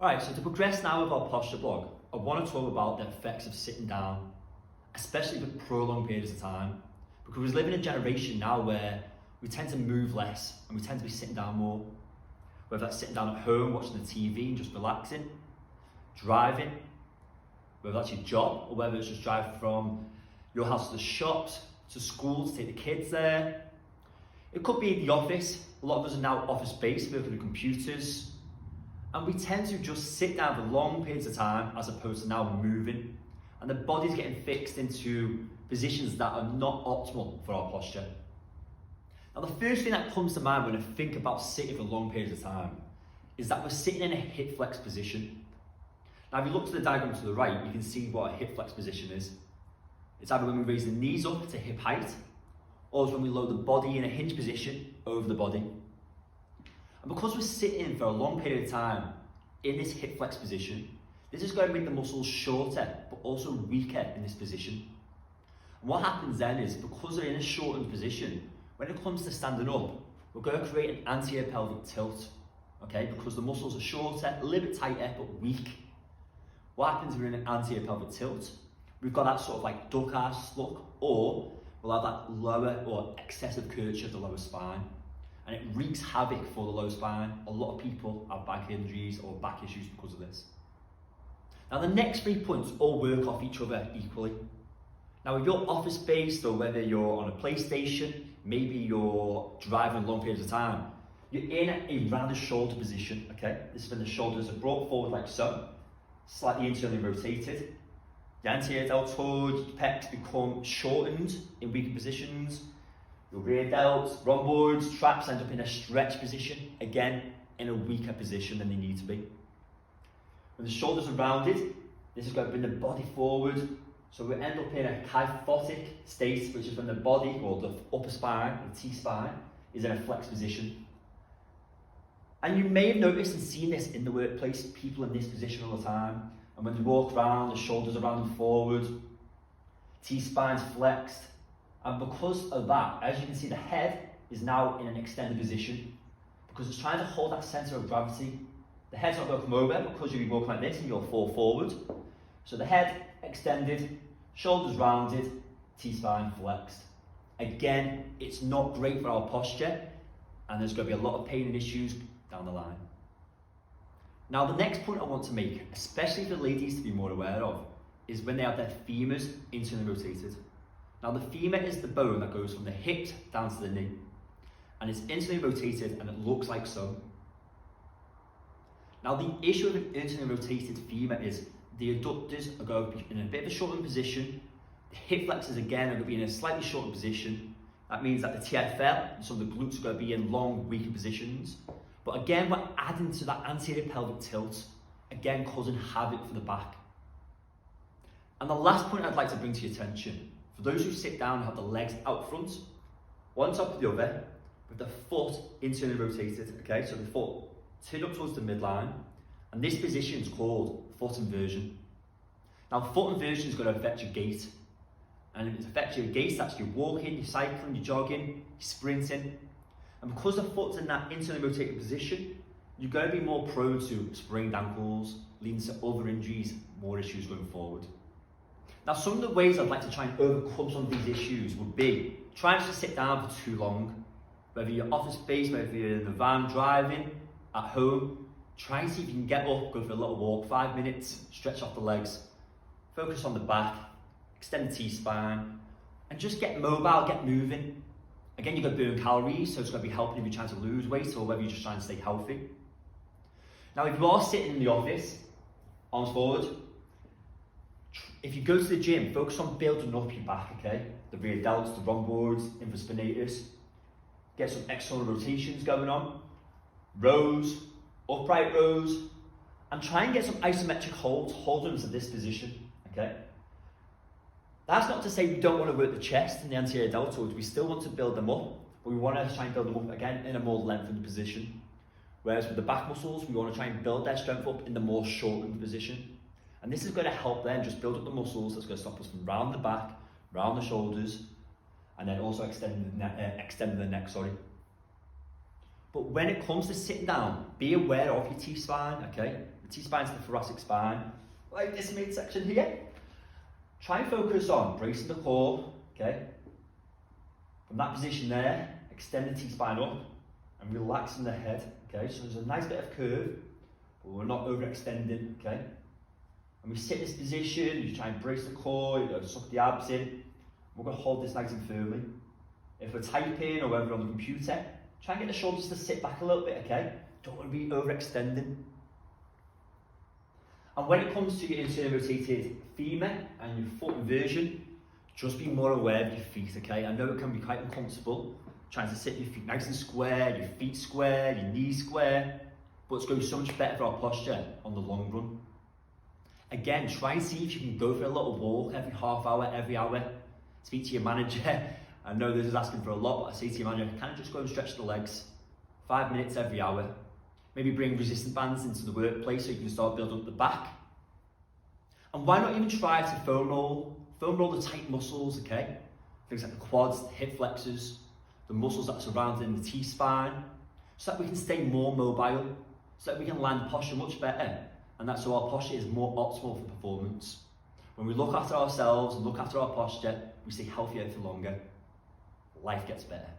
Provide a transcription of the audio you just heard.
Alright, so to progress now with our posture blog, I want to talk about the effects of sitting down, especially for prolonged periods of time. Because we live in a generation now where we tend to move less and we tend to be sitting down more. Whether that's sitting down at home, watching the TV and just relaxing, driving, whether that's your job or whether it's just driving from your house to the shops, to school, to take the kids there. It could be in the office. A lot of us are now office-based, working with computers. And we tend to just sit down for long periods of time as opposed to now moving. And the body's getting fixed into positions that are not optimal for our posture. Now the first thing that comes to mind when I think about sitting for long periods of time is that we're sitting in a hip flex position. Now if you look to the diagram to the right, you can see what a hip flex position is. It's either when we raise the knees up to hip height, or it's when we lower the body in a hinge position over the body. And because we're sitting for a long period of time in this hip flex position, this is going to make the muscles shorter, but also weaker in this position. And what happens then is, because they're in a shortened position, when it comes to standing up, we're going to create an anterior pelvic tilt, okay? Because the muscles are shorter, a little bit tighter, but weak. What happens when we're in an anterior pelvic tilt? We've got that sort of like duck arse look, or we'll have that lower or excessive curvature of the lower spine. And it wreaks havoc for the low spine. A lot of people have back injuries or back issues because of this. Now the next 3 points all work off each other equally. Now if you're office based or whether you're on a PlayStation, maybe you're driving long periods of time, you're in a rounded shoulder position, okay? This is when the shoulders are brought forward like so, slightly internally rotated. The anterior deltoid, your pecs become shortened in weaker positions. Your rear delts, rhomboids, traps end up in a stretch position, again in a weaker position than they need to be. When the shoulders are rounded, this is going to bring the body forward, so we end up in a kyphotic state, which is when the body, or the upper spine, the T-spine, is in a flex position. And you may have noticed and seen this in the workplace, people in this position all the time, and when they walk around, the shoulders are rounded forward, T-spine's flexed. And because of that, as you can see, the head is now in an extended position because it's trying to hold that center of gravity. The head's not going to come over because you'll be walking like this and you'll fall forward. So the head extended, shoulders rounded, T-spine flexed. Again, it's not great for our posture and there's going to be a lot of pain and issues down the line. Now the next point I want to make, especially for ladies to be more aware of, is when they have their femurs internally rotated. Now the femur is the bone that goes from the hips down to the knee, and it's internally rotated and it looks like so. Now the issue with an internally rotated femur is the adductors are going to be in a bit of a shortened position, the hip flexors again are going to be in a slightly shortened position. That means that the TFL and some of the glutes are going to be in long, weaker positions. But again, we're adding to that anterior pelvic tilt, again causing havoc for the back. And the last point I'd like to bring to your attention, for those who sit down and have the legs out front, one on top of the other, with the foot internally rotated, okay? So the foot turned up towards the midline, and this position is called foot inversion. Now, foot inversion is going to affect your gait, and if it affects your gait, that's your walking, your cycling, your jogging, your sprinting, and because the foot's in that internally rotated position, you're going to be more prone to sprained ankles, leading to other injuries, more issues going forward. Now, some of the ways I'd like to try and overcome some of these issues would be trying to sit down for too long. Whether you're office-based, whether you're in the van driving, at home, try and see if you can get up, go for a little walk, 5 minutes, stretch off the legs, focus on the back, extend the T-spine, and just get mobile, get moving. Again, you're going to burn calories, so it's going to be helping if you're trying to lose weight or whether you're just trying to stay healthy. Now, if you are sitting in the office, arms forward, if you go to the gym, focus on building up your back, okay? The rear delts, the rhomboids, infraspinatus. Get some external rotations going on. Rows, upright rows, and try and get some isometric holds. Hold them to this position, okay? That's not to say we don't want to work the chest and the anterior deltoids. We still want to build them up, but we want to try and build them up again in a more lengthened position. Whereas with the back muscles, we want to try and build their strength up in the more shortened position. And this is going to help then just build up the muscles that's going to stop us from round the back, round the shoulders, and then also extending the neck, But when it comes to sitting down, be aware of your T-spine, okay? The T-spine is the thoracic spine, like this midsection here. Try and focus on bracing the core, okay? From that position there, extend the T-spine up and relaxing the head, okay? So there's a nice bit of curve, but we're not overextending, okay? And we sit in this position, you try and brace the core, you know, suck the abs in. We're going to hold this nice and firmly. If we're typing or whether we're on the computer, try and get the shoulders to sit back a little bit, okay? Don't want to be overextending. And when it comes to your internally rotated femur and your foot inversion, just be more aware of your feet, okay? I know it can be quite uncomfortable, trying to sit your feet nice and square, your feet square, your knees square, but it's going to be so much better for our posture on the long run. Again, try and see if you can go for a little walk every half hour, every hour. Speak to your manager. I know this is asking for a lot, but I say to your manager, kind of just go and stretch the legs. 5 minutes every hour. Maybe bring resistance bands into the workplace so you can start building up the back. And why not even try to foam roll the tight muscles, okay? Things like the quads, the hip flexors, the muscles that are surrounding the T-spine, so that we can stay more mobile, so that we can land posture much better, and that's so our posture is more optimal for performance. When we look after ourselves and look after our posture, we stay healthier for longer. Life gets better.